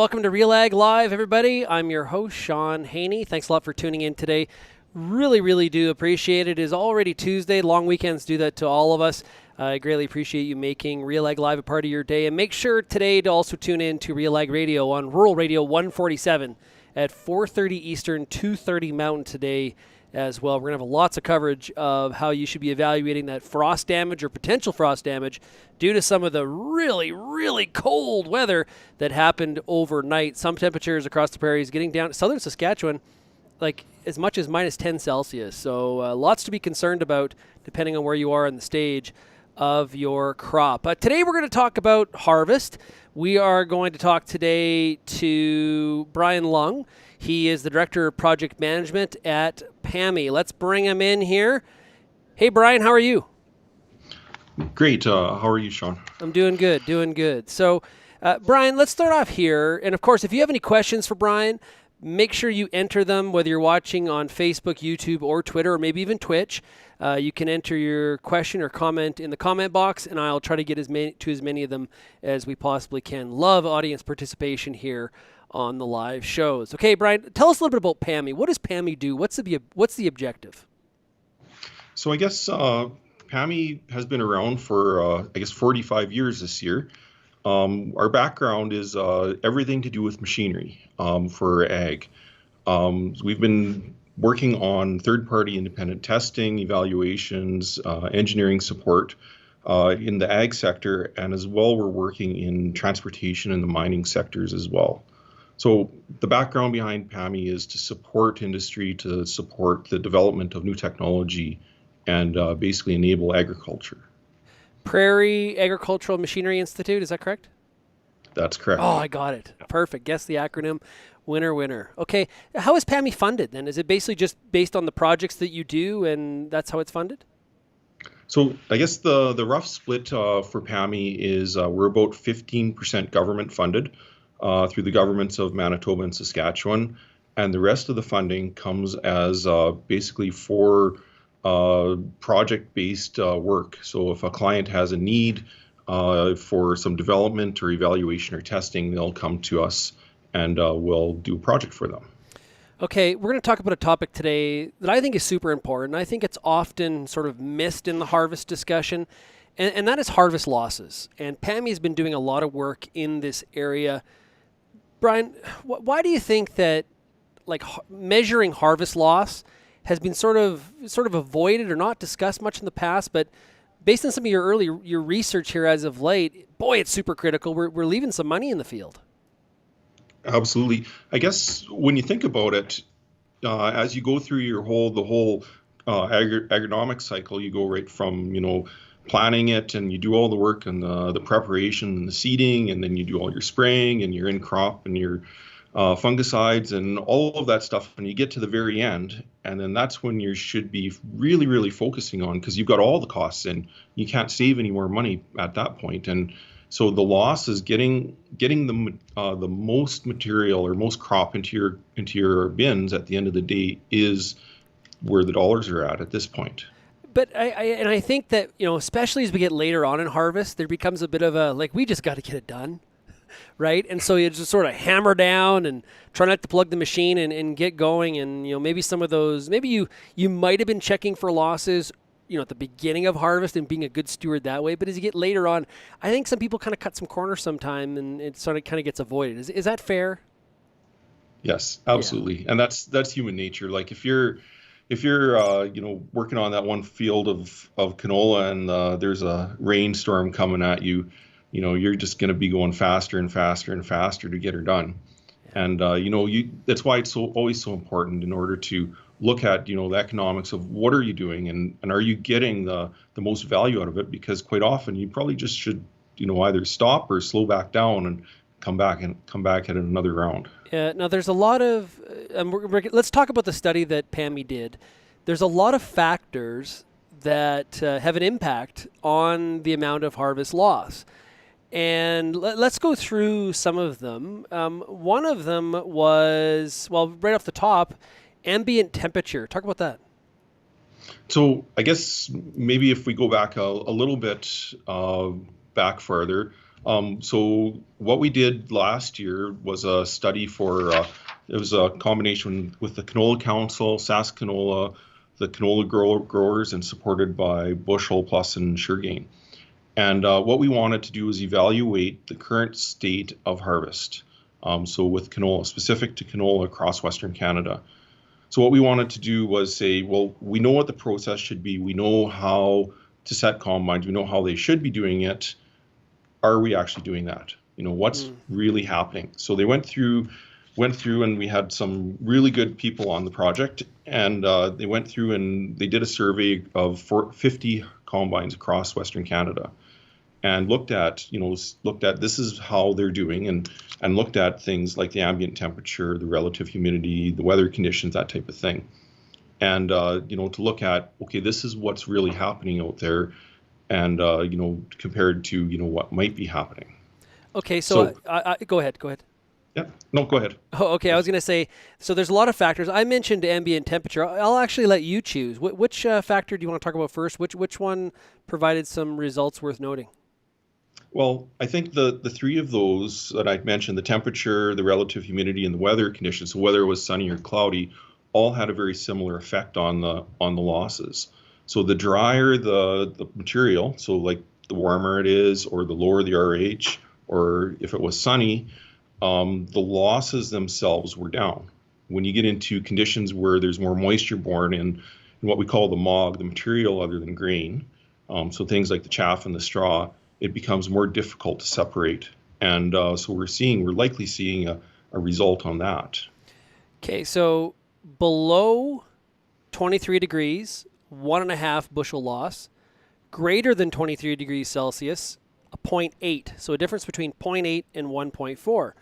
welcome to RealAg Live, everybody. I'm your host, Shaun Haney. Thanks a lot for tuning in today. Really do appreciate it. It is already Tuesday. Long weekends do that to all of us. I greatly appreciate you making RealAg Live a part of your day. And make sure today to also tune in to RealAg Radio on Rural Radio 147 at 4:30 Eastern, 2:30 Mountain today as well. We're going to have lots of coverage of how you should be evaluating that frost damage or potential frost damage due to some of the really cold weather that happened overnight. Some temperatures across the prairies getting down to southern Saskatchewan, like as much as minus 10 Celsius. So lots to be concerned about depending on where you are in the stage of your crop. Today we're going to talk about harvest. We are going to talk today to Bryan Lung. He is the Director of Project Management at PAMI. Let's bring him in here. Hey, Bryan, how are you? Great. How are you, Shaun? I'm doing good. So, Bryan, let's start off here. And, of course, if you have any questions for Bryan, make sure you enter them, whether you're watching on Facebook, YouTube, or Twitter, or maybe even Twitch. You can enter your question or comment in the comment box, and I'll try to get as many of them as we possibly can. Love audience participation here on the live shows. Okay, Bryan, tell us a little bit about PAMI. What does PAMI do? What's the objective? So I guess PAMI has been around for, 45 years this year. Our background is everything to do with machinery for ag. We've been working on third-party independent testing, evaluations, engineering support in the ag sector, and as well we're working in transportation and the mining sectors as well. So the background behind PAMI is to support industry, to support the development of new technology, and basically enable agriculture. Prairie Agricultural Machinery Institute, is that correct? That's correct. Oh, I got it. Perfect. Guess the acronym. Winner. Okay. How is PAMI funded then? Is it basically just based on the projects that you do and that's how it's funded? So I guess the rough split for PAMI is we're about 15% government funded through the governments of Manitoba and Saskatchewan. And the rest of the funding comes as basically for project-based work. So if a client has a need for some development or evaluation or testing, they'll come to us and we'll do a project for them. Okay, we're going to talk about a topic today that I think is super important. I think it's often sort of missed in the harvest discussion, and that is harvest losses. And PAMI has been doing a lot of work in this area. Bryan, why do you think that measuring harvest loss has been sort of avoided or not discussed much in the past, but based on some of your research here as of late, boy, it's super critical. We're leaving some money in the field. Absolutely. I guess when you think about it, as you go through the whole agronomic cycle, you go right from, planning it and you do all the work and the preparation and the seeding, and then you do all your spraying and your in-crop and your fungicides and all of that stuff. And you get to the very end, and then that's when you should be really focusing on, because you've got all the costs in. You can't save any more money at that point. And so the loss is getting the most material or most crop into your bins at the end of the day is where the dollars are at this point. But I think that, especially as we get later on in harvest, there becomes a bit of a, we just got to get it done, right? And so you just sort of hammer down and try not to plug the machine and get going. And, maybe some of those, maybe you might have been checking for losses, at the beginning of harvest and being a good steward that way. But as you get later on, I think some people kind of cut some corners sometime and it sort of kind of gets avoided. Is that fair? Yes, absolutely. Yeah. And that's human nature. Like if you're working on that one field of canola and there's a rainstorm coming at you, you're just going to be going faster and faster and faster to get her done. Yeah. And, that's why it's always so important in order to look at, the economics of what are you doing and are you getting the most value out of it? Because quite often you probably just should, either stop or slow back down and come back at another round. Yeah. Now there's a lot of, let's talk about the study that PAMI did. There's a lot of factors that have an impact on the amount of harvest loss. And let's go through some of them. One of them was, right off the top, ambient temperature. Talk about that. So I guess maybe if we go back a little bit back further, So what we did last year was a study for, it was a combination with the Canola Council, SAS Canola, the canola growers, and supported by Bushel Plus and SureGain. And what we wanted to do is evaluate the current state of harvest. So with canola, specific to canola across Western Canada. So what we wanted to do was say, well, we know what the process should be. We know how to set combines. We know how they should be doing it. Are we actually doing that? What's really happening? So they went through and we had some really good people on the project, and they went through and they did a survey of 50 combines across Western Canada, and looked at this is how they're doing, and looked at things like the ambient temperature, the relative humidity, the weather conditions, that type of thing. And to look at, okay, this is what's really happening out there, and compared to what might be happening. Okay, so go ahead. Yeah, no, go ahead. Oh, okay. I was going to say, so there's a lot of factors. I mentioned ambient temperature. I'll actually let you choose. Which factor do you want to talk about first? Which one provided some results worth noting? Well, I think the three of those that I mentioned, the temperature, the relative humidity, and the weather conditions, so whether it was sunny or cloudy, all had a very similar effect on the losses. So the drier the material, so like the warmer it is, or the lower the RH, or if it was sunny, the losses themselves were down. When you get into conditions where there's more moisture borne in what we call the MOG, the material other than grain, so things like the chaff and the straw, it becomes more difficult to separate. And so we're likely seeing a result on that. Okay, so below 23 degrees, 1.5 bushel loss. Greater than 23 degrees Celsius, a 0.8. So a difference between 0.8 and 1.4.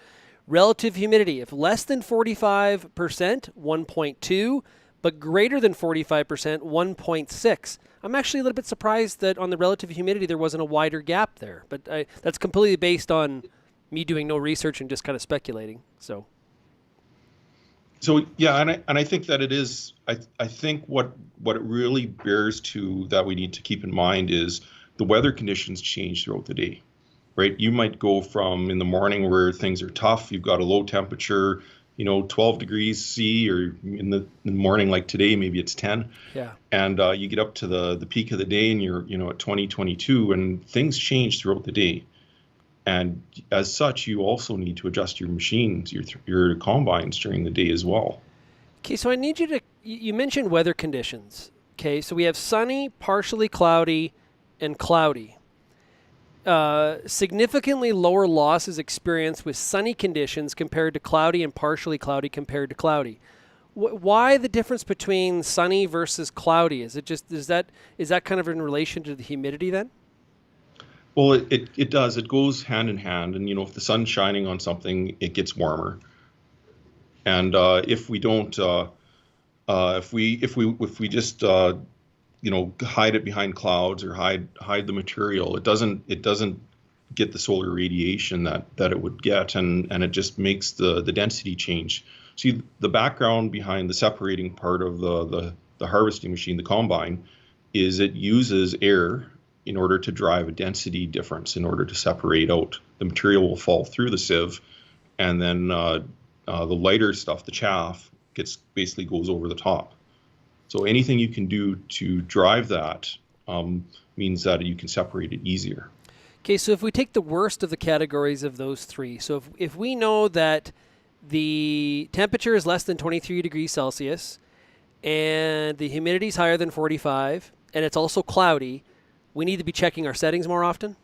Relative humidity, if less than 45%, 1.2, but greater than 45%, 1.6. I'm actually a little bit surprised that on the relative humidity there wasn't a wider gap there, but that's completely based on me doing no research and just kind of speculating. So yeah, and I think that it is. I think what it really bears to that we need to keep in mind is the weather conditions change throughout the day, right? You might go from in the morning where things are tough, you've got a low temperature, 12 degrees C, or in the morning like today, maybe it's 10. Yeah. And you get up to the peak of the day and you're, at 20, 22, and things change throughout the day. And as such, you also need to adjust your machines, your combines during the day as well. Okay, so I need you mentioned weather conditions. Okay, so we have sunny, partially cloudy, and cloudy. Significantly lower losses experienced with sunny conditions compared to cloudy, and partially cloudy compared to cloudy. Why the difference between sunny versus cloudy? Is that kind of in relation to the humidity then? Well, it does. It goes hand in hand. And, if the sun's shining on something, it gets warmer. And if we don't, if we just, hide it behind clouds or hide the material, it doesn't get the solar radiation that it would get, and it just makes the density change. See, the background behind the separating part of the harvesting machine, the combine, is it uses air in order to drive a density difference, in order to separate out. The material will fall through the sieve, and then the lighter stuff, the chaff, basically goes over the top. So anything you can do to drive that means that you can separate it easier. Okay, so if we take the worst of the categories of those three, so if we know that the temperature is less than 23 degrees Celsius and the humidity is higher than 45 and it's also cloudy, we need to be checking our settings more often?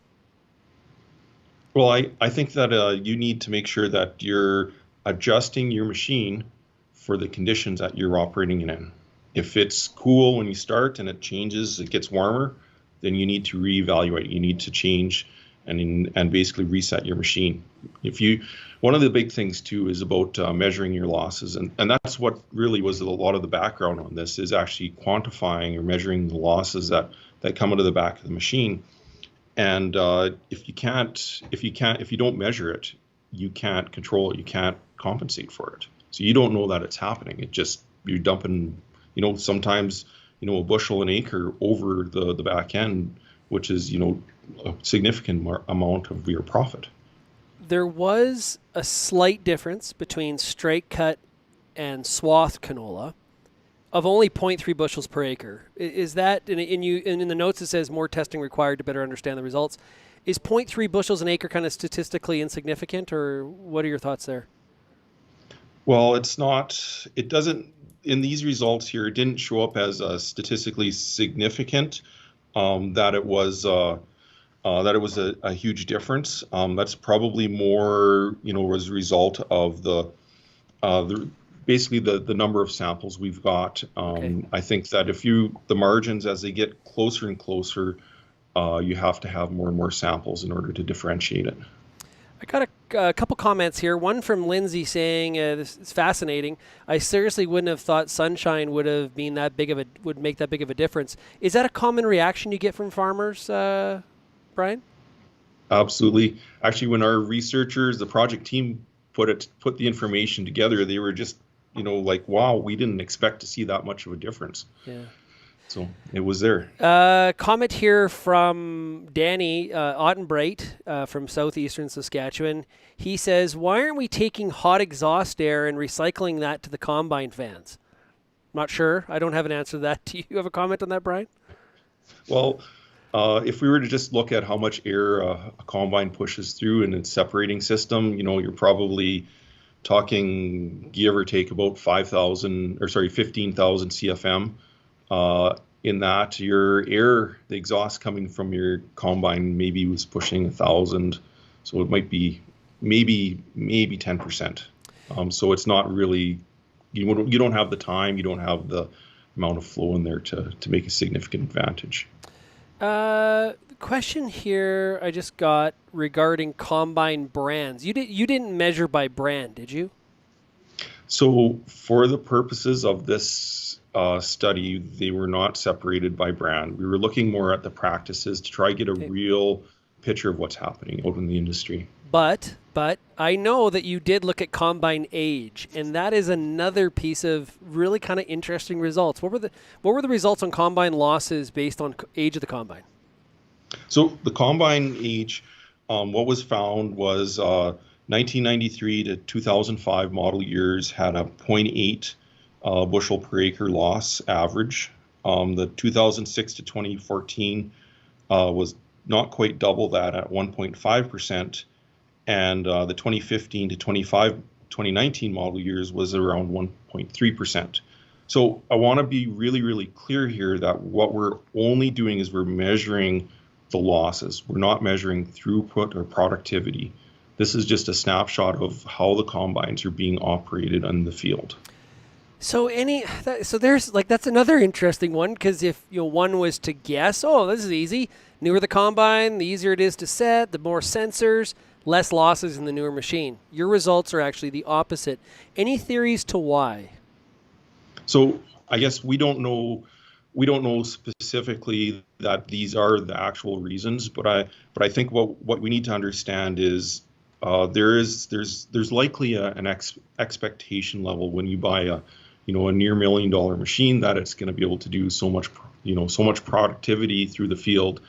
Well, I think that you need to make sure that you're adjusting your machine for the conditions that you're operating in. If it's cool when you start and it changes, it gets warmer, then you need to reevaluate. You need to change and basically reset your machine. One of the big things too is about measuring your losses, and that's what really was a lot of the background on this, is actually quantifying or measuring the losses that come out of the back of the machine. And if you don't measure it, you can't control it. You can't compensate for it. So you don't know that it's happening. You're dumping, sometimes, a bushel an acre over the back end, which is, a significant amount of your profit. There was a slight difference between straight cut and swath canola of only 0.3 bushels per acre. Is that, in the notes it says more testing required to better understand the results. Is 0.3 bushels an acre kind of statistically insignificant, or what are your thoughts there? Well, it doesn't, in these results here, it didn't show up as statistically significant, that it was a huge difference. That's probably more, as a result of basically the number of samples we've got. Okay. I think that the margins, as they get closer and closer, you have to have more and more samples in order to differentiate it. I got a couple comments here. One from Lindsay saying, "This is fascinating. I seriously wouldn't have thought sunshine would make that big of a difference." Is that a common reaction you get from farmers, Bryan? Absolutely. Actually, when our researchers, the project team, put the information together, they were just, like, wow, we didn't expect to see that much of a difference. Yeah. So it was there. Comment here from Danny Ottenbright from southeastern Saskatchewan. He says, "Why aren't we taking hot exhaust air and recycling that to the combine fans?" Not sure. I don't have an answer to that. Do you have a comment on that, Bryan? Well, if we were to just look at how much air a combine pushes through in its separating system, you're probably talking, give or take, about 15,000 CFM. In that, your air, the exhaust coming from your combine maybe was pushing 1,000, so it might be maybe 10%. So it's not really, you don't have the time, you don't have the amount of flow in there to make a significant advantage. Question here I just got regarding combine brands. You didn't measure by brand, did you? So for the purposes of this study, they were not separated by brand. We were looking more at the practices to try to get a real picture of what's happening out in the industry. But I know that you did look at combine age, and that is another piece of really kind of interesting results. What were the results on combine losses based on age of the combine? So the combine age, what was found was 1993 to 2005 model years had a 0.8 bushel per acre loss average. The 2006 to 2014 was not quite double that at 1.5%, and the 2015 to 2019 model years was around 1.3%. So I want to be really, really clear here that what we're only doing is we're measuring the losses. We're not measuring throughput or productivity. This is just a snapshot of how the combines are being operated in the field. So there's that's another interesting one, because if one was to guess, oh, this is easy. Newer the combine, the easier it is to set, the more sensors, less losses in the newer machine. Your results are actually the opposite. Any theories to why? So I guess we don't know specifically that these are the actual reasons, but I think what we need to understand is there's likely an expectation level when you buy a near $1 million machine that it's going to be able to do so much productivity through the field.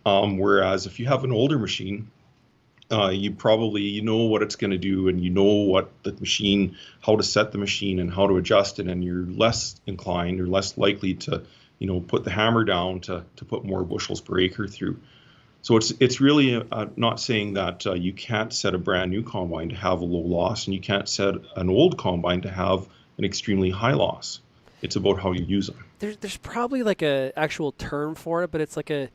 Whereas if you have an older machine, you probably know what it's going to do, and what the machine, how to set the machine and how to adjust it, and you're less inclined or less likely to put the hammer down to put more bushels per acre through. So it's really not saying that you can't set a brand new combine to have a low loss, and you can't set an old combine to have an extremely high loss. It's about how you use them. There's probably like a actual term for it, but it's like a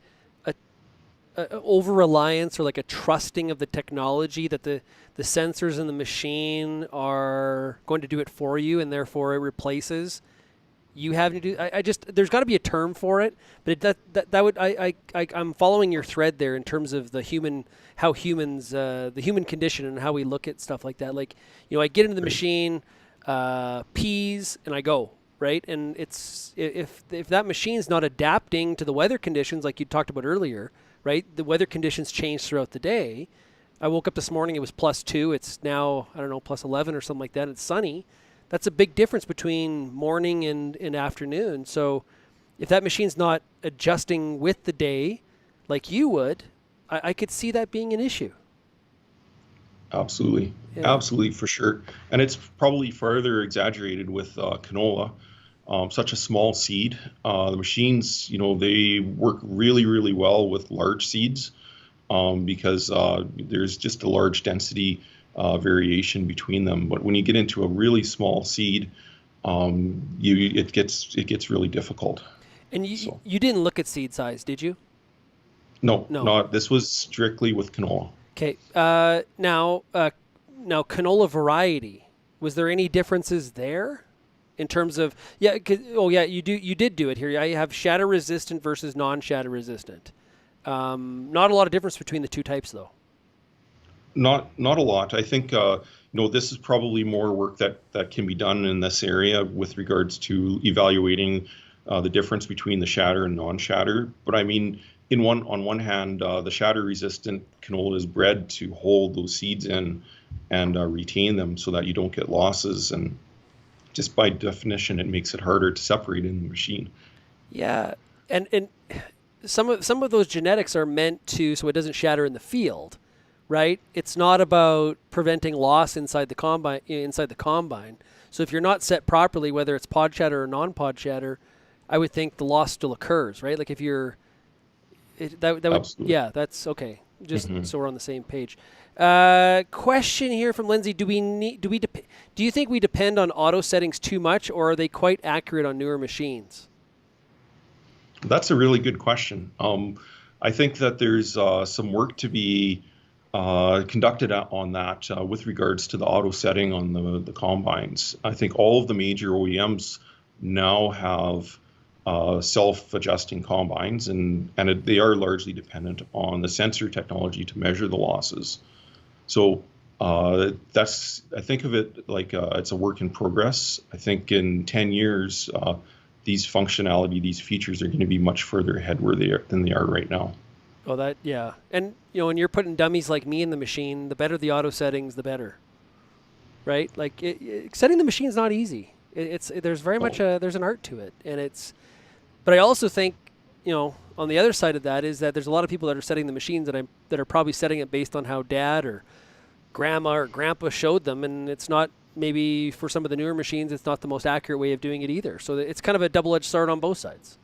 over-reliance or like a trusting of the technology that the sensors in the machine are going to do it for you, and therefore it replaces you having to do. There's got to be a term for it, but I'm following your thread there in terms of the human condition and how we look at stuff like that. Like, I get into the machine, peas, and I go. Right, and it's if that machine's not adapting to the weather conditions like you talked about earlier, right? The weather conditions change throughout the day. I woke up this morning, it was +2. It's now, I don't know, +11 or something like that. It's sunny. That's a big difference between morning and afternoon. So if that machine's not adjusting with the day, like you would, I could see that being an issue. Absolutely. Yeah. Absolutely, for sure. And it's probably further exaggerated with canola. Such a small seed. The machines, they work really, really well with large seeds because there's just a large density variation between them. But when you get into a really small seed, it gets really difficult. And So you didn't look at seed size, did you? no, No. not this was strictly with canola. Okay. Now canola variety. Was there any differences there in terms of you did do it here. I have shatter resistant versus non-shatter resistant. Not a lot of difference between the two types though. Not a lot. I think this is probably more work that can be done in this area with regards to evaluating the difference between the shatter and non-shatter. But I mean, on one hand, the shatter-resistant canola is bred to hold those seeds in and retain them so that you don't get losses. And just by definition, it makes it harder to separate in the machine. Yeah, and some of those genetics are meant to so it doesn't shatter in the field, right? It's not about preventing loss inside the combine. So if you're not set properly, whether it's pod shatter or non-pod shatter, I would think the loss still occurs, right? Like if you're that would Absolutely. yeah, that's okay. Just Mhm. so we're on the same page. Question here from Lindsay: do you think we depend on auto settings too much, or are they quite accurate on newer machines? That's a really good question. I think that there's some work to be conducted on that with regards to the auto setting on the combines. I think all of the major OEMs now have self-adjusting combines, and they are largely dependent on the sensor technology to measure the losses. So I think of it like it's a work in progress. I think in 10 years, these features are going to be much further ahead than they are right now. Oh, yeah. And when you're putting dummies like me in the machine, the better the auto settings, the better, right? Like setting the machine's not easy. There's very much No. there's an art to it, but I also think on the other side of that is that there's a lot of people that are setting the machines that are probably setting it based on how dad or grandma or grandpa showed them, and it's not maybe for some of the newer machines, it's not the most accurate way of doing it either. So it's kind of a double-edged sword on both sides.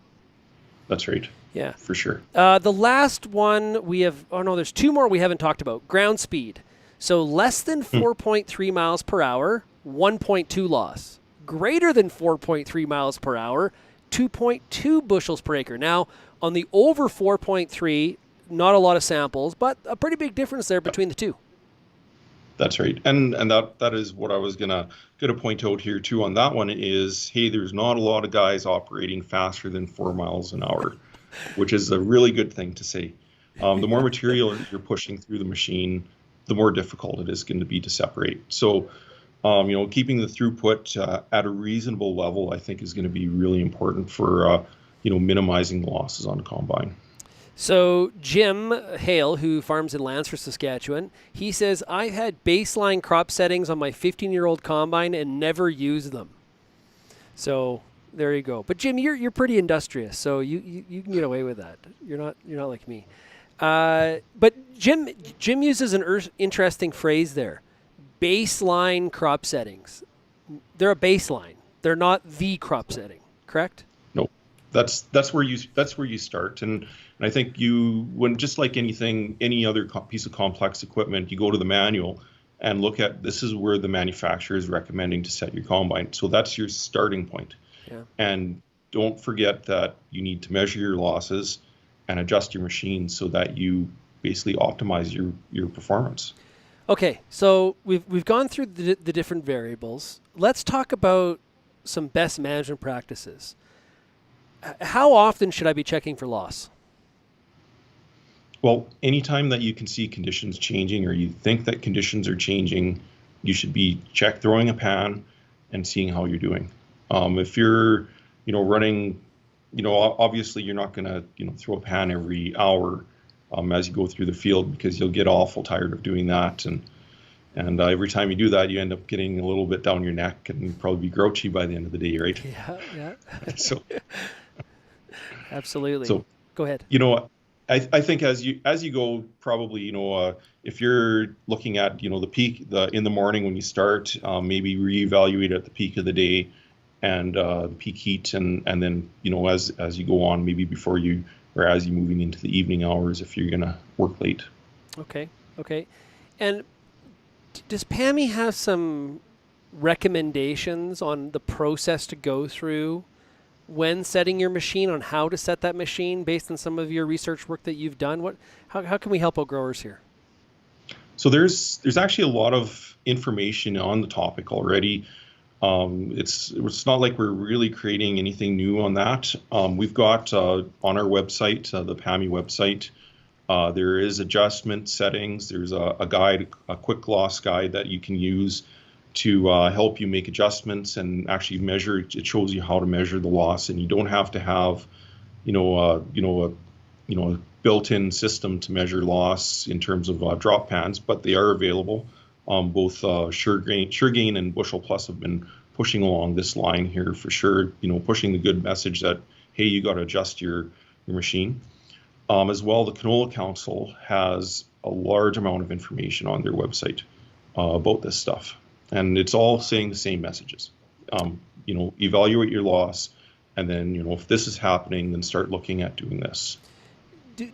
That's right. Yeah. For sure. The last one we have, there's two more we haven't talked about. Ground speed. So less than 4.3 miles per hour, 1.2 loss. Greater than 4.3 miles per hour, 2.2 bushels per acre. Now, on the over 4.3, not a lot of samples, but a pretty big difference there between the two. That's right, and that is what I was gonna point out here too. On that one is, hey, there's not a lot of guys operating faster than 4 miles an hour, which is a really good thing to say. The more material you're pushing through the machine, the more difficult it is going to be to separate. So, keeping the throughput at a reasonable level, I think, is going to be really important for minimizing the losses on the combine. So Jim Hale, who farms in Lansford, Saskatchewan, he says, I've had baseline crop settings on my 15-year-old combine and never used them. So there you go. But Jim, you're pretty industrious, so you can get away with that. You're not like me. But Jim uses an interesting phrase there. Baseline crop settings. They're a baseline. They're not the crop setting, correct? No, that's where you start, and I think when just like any other piece of complex equipment, you go to the manual and look at this is where the manufacturer is recommending to set your combine. So that's your starting point. Yeah. And don't forget that you need to measure your losses and adjust your machine so that you basically optimize your performance. Okay, so we've gone through the different variables. Let's talk about some best management practices. How often should I be checking for loss? Well, anytime that you can see conditions changing or you think that conditions are changing, you should be throwing a pan and seeing how you're doing. If you're, running, obviously you're not going to, throw a pan every hour as you go through the field because you'll get awful tired of doing that. And every time you do that, you end up getting a little bit down your neck and probably be grouchy by the end of the day, right? Yeah. So, Absolutely. So, go ahead. You know what? I think as you go, probably, if you're looking at, the peak in the morning when you start, maybe reevaluate at the peak of the day and the peak heat, and then, as you go on, maybe before you or as you're moving into the evening hours, if you're gonna work late. Okay. Okay. And does PAMI have some recommendations on the process to go through when setting your machine, on how to set that machine based on some of your research work that you've done? How can we help out growers here? So there's actually a lot of information on the topic already. It's not like we're really creating anything new on that. We've got on our website, the PAMI website, there is adjustment settings. There's a guide, a quick gloss guide that you can use to help you make adjustments and actually measure. It shows you how to measure the loss, and you don't have to have, a built-in system to measure loss in terms of drop pans, but they are available. Both SureGain and Bushel Plus have been pushing along this line here for sure. Pushing the good message that, hey, you got to adjust your machine. As well, the Canola Council has a large amount of information on their website about this stuff, and it's all saying the same messages. Evaluate your loss, and then if this is happening, then start looking at doing this.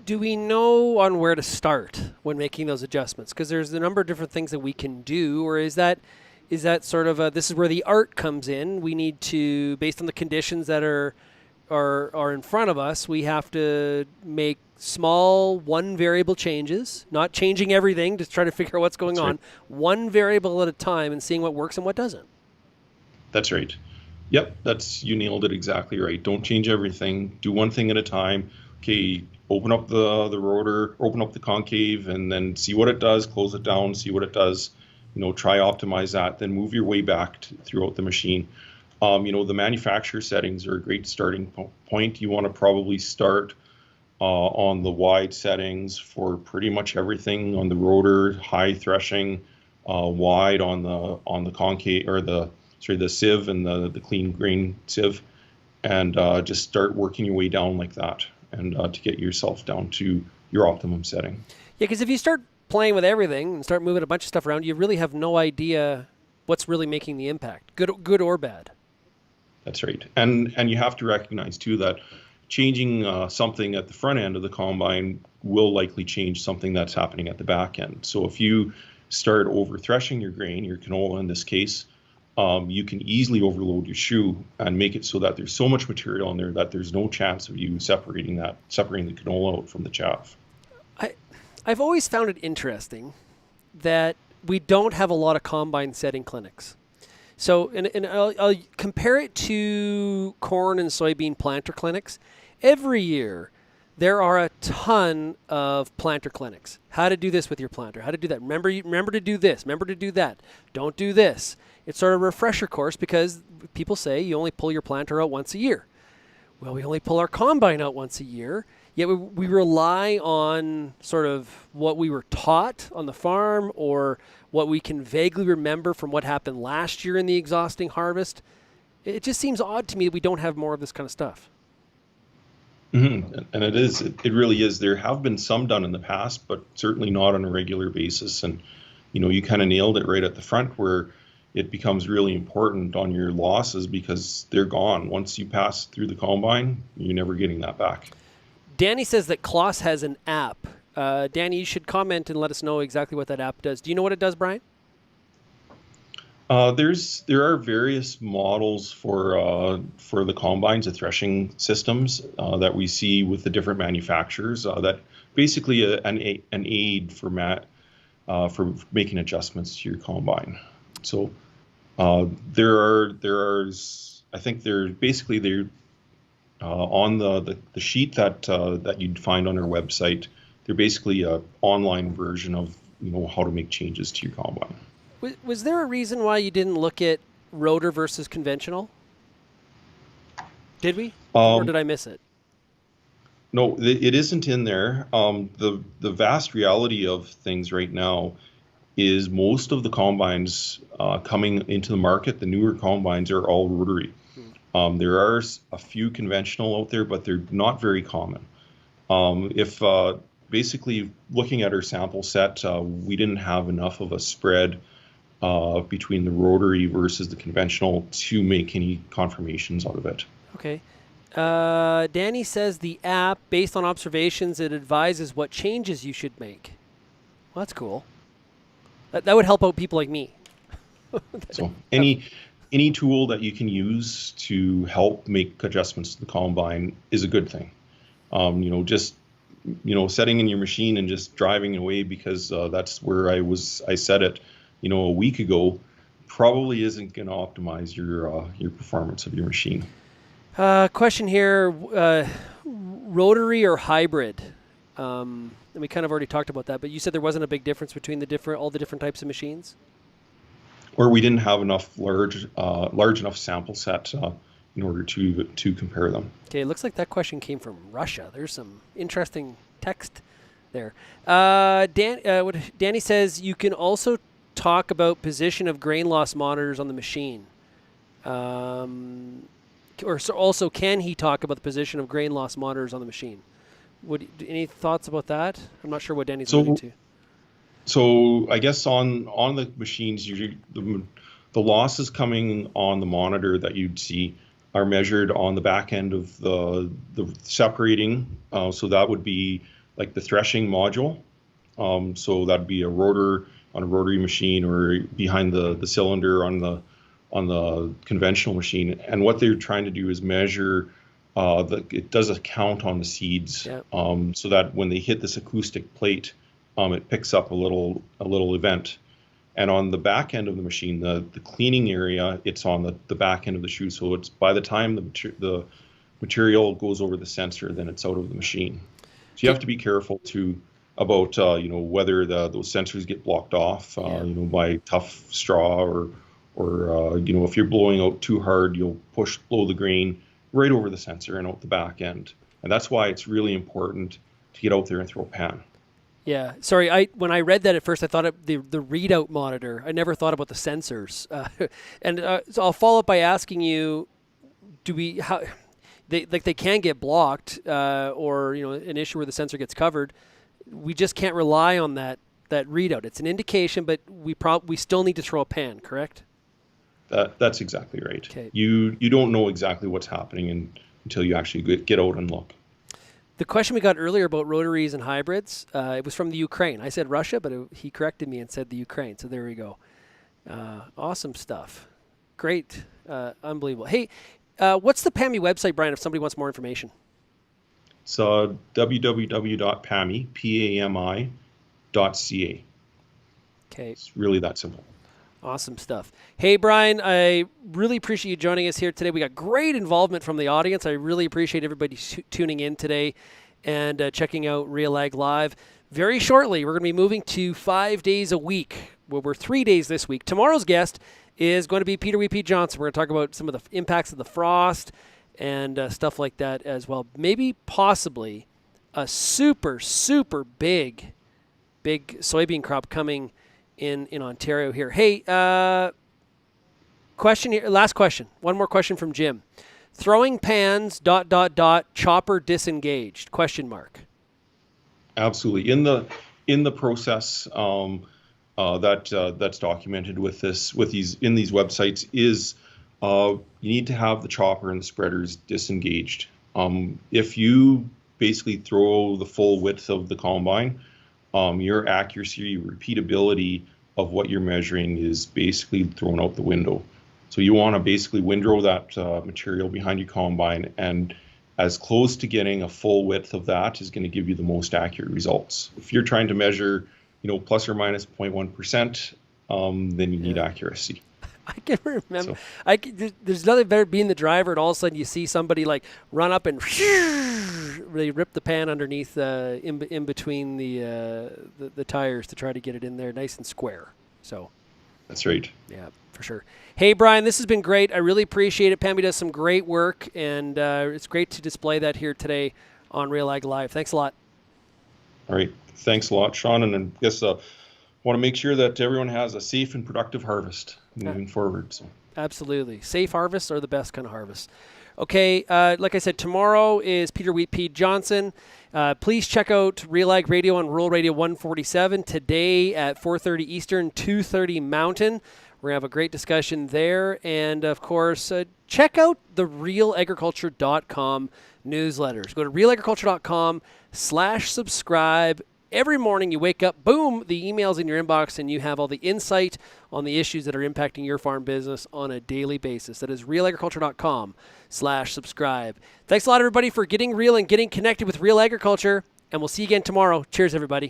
Do we know on where to start when making those adjustments? Because there's a number of different things that we can do, or is that sort of this is where the art comes in? We need to, based on the conditions that are in front of us, we have to make small one variable changes, not changing everything to try to figure out what's going on, one variable at a time, and seeing what works and what doesn't. That's right. Yep, you nailed it exactly right. Don't change everything. Do one thing at a time. Okay, open up the rotor, open up the concave, and then see what it does, close it down, see what it does, try optimize that, then move your way back throughout the machine. The manufacturer settings are a great starting point. You want to probably start on the wide settings for pretty much everything on the rotor, high threshing, wide on the concave, or the sieve and the clean grain sieve, and just start working your way down like that, and to get yourself down to your optimum setting. Yeah, because if you start playing with everything and start moving a bunch of stuff around, you really have no idea what's really making the impact, good or bad. That's right. And you have to recognize too that changing something at the front end of the combine will likely change something that's happening at the back end. So if you start over threshing your grain, your canola in this case, you can easily overload your shoe and make it so that there's so much material in there that there's no chance of you separating the canola out from the chaff. I've always found it interesting that we don't have a lot of combine setting clinics. So, and I'll compare it to corn and soybean planter clinics. Every year, there are a ton of planter clinics. How to do this with your planter, how to do that. Remember to do this, remember to do that. Don't do this. It's sort of a refresher course because people say you only pull your planter out once a year. Well, we only pull our combine out once a year, yet we rely on sort of what we were taught on the farm or what we can vaguely remember from what happened last year in the exhausting harvest. It just seems odd to me that we don't have more of this kind of stuff. Mm-hmm. And it really is. There have been some done in the past, but certainly not on a regular basis. And, you kind of nailed it right at the front where it becomes really important on your losses because they're gone. Once you pass through the combine, you're never getting that back. Danny says that Kloss has an app. Danny, you should comment and let us know exactly what that app does. Do you know what it does, Bryan? There are various models for the combines, the threshing systems that we see with the different manufacturers. That basically an aid for making adjustments to your combine. So there are I think they're on the sheet that you'd find on our website. They're basically an online version of how to make changes to your combine. Was there a reason why you didn't look at rotor versus conventional? Did we? Or did I miss it? No, it isn't in there. The vast reality of things right now is most of the combines coming into the market, the newer combines are all rotary. There are a few conventional out there, but they're not very common. If basically looking at our sample set, we didn't have enough of a spread between the rotary versus the conventional to make any confirmations out of it. Okay. Danny says the app, based on observations, it advises what changes you should make. Well, that's cool. That would help out people like me. So any tool that you can use to help make adjustments to the combine is a good thing. Just setting in your machine and just driving away because that's where I set it, a week ago, probably isn't going to optimize your performance of your machine. Question here: rotary or hybrid? And we kind of already talked about that, but you said there wasn't a big difference between all the different types of machines. Or we didn't have enough large enough sample set in order to compare them. Okay, it looks like that question came from Russia. There's some interesting text there. Danny says you can also talk about position of grain loss monitors on the machine. Also, can he talk about the position of grain loss monitors on the machine? Any thoughts about that? I'm not sure what Danny's alluding to. So I guess on the machines, usually the losses coming on the monitor that you'd see are measured on the back end of the separating. So that would be like the threshing module. So that'd be a rotor on a rotary machine or behind the cylinder on the conventional machine. And what they're trying to do is measure it does a count on the seeds. Yep. So that when they hit this acoustic plate, it picks up a little event. And on the back end of the machine, the cleaning area, it's on the back end of the shoe. So it's by the time the material goes over the sensor, then it's out of the machine. So you have to be careful about whether those sensors get blocked off by tough straw or if you're blowing out too hard, you'll blow the grain right over the sensor and out the back end. And that's why it's really important to get out there and throw a pan. Yeah, sorry. When I read that at first, I thought of the readout monitor. I never thought about the sensors. So I'll follow up by asking you: they can get blocked, or an issue where the sensor gets covered. We just can't rely on that readout. It's an indication, but we still need to throw a pan. Correct? That's exactly right. Okay. You don't know exactly what's happening until you actually get out and look. The question we got earlier about rotaries and hybrids, it was from the Ukraine. I said Russia, but he corrected me and said the Ukraine. So there we go. Awesome stuff. Great. Unbelievable. Hey, what's the PAMI website, Bryan, if somebody wants more information? It's www.pami.ca. Okay. It's really that simple. Awesome stuff. Hey, Bryan, I really appreciate you joining us here today. We got great involvement from the audience. I really appreciate everybody tuning in today and checking out RealAg Live. Very shortly, we're going to be moving to 5 days a week. Well, we're 3 days this week. Tomorrow's guest is going to be Peter W.P. Johnson. We're going to talk about some of the impacts of the frost and stuff like that as well. Maybe possibly a super, super big soybean crop coming in Ontario here. Hey, question here. Last question. One more question from Jim. Throwing pans ... chopper disengaged ? Absolutely. In the process that's documented in these websites is you need to have the chopper and the spreaders disengaged. If you basically throw the full width of the combine, your accuracy, repeatability of what you're measuring is basically thrown out the window. So you want to basically windrow that material behind your combine, and as close to getting a full width of that is going to give you the most accurate results. If you're trying to measure, plus or minus 0.1%, then you need accuracy. I can remember. There's nothing better being the driver, and all of a sudden you see somebody like run up and really rip the pan underneath, in between the tires to try to get it in there nice and square. So. That's right. Yeah, for sure. Hey, Bryan, this has been great. I really appreciate it. PAMI does some great work, and it's great to display that here today on RealAg Live. Thanks a lot. All right. Thanks a lot, Shaun. And I guess want to make sure that everyone has a safe and productive harvest moving forward. So. Absolutely. Safe harvests are the best kind of harvests. Okay, like I said, tomorrow is Peter Wheat Pete Johnson. Please check out RealAg Radio on Rural Radio 147 today at 4:30 Eastern, 2:30 Mountain. We're going to have a great discussion there. And, of course, check out the realagriculture.com newsletters. Go to realagriculture.com/subscribe. Every morning you wake up, boom, the email's in your inbox, and you have all the insight on the issues that are impacting your farm business on a daily basis. That is realagriculture.com/subscribe. Thanks a lot, everybody, for getting real and getting connected with Real Agriculture, and we'll see you again tomorrow. Cheers, everybody.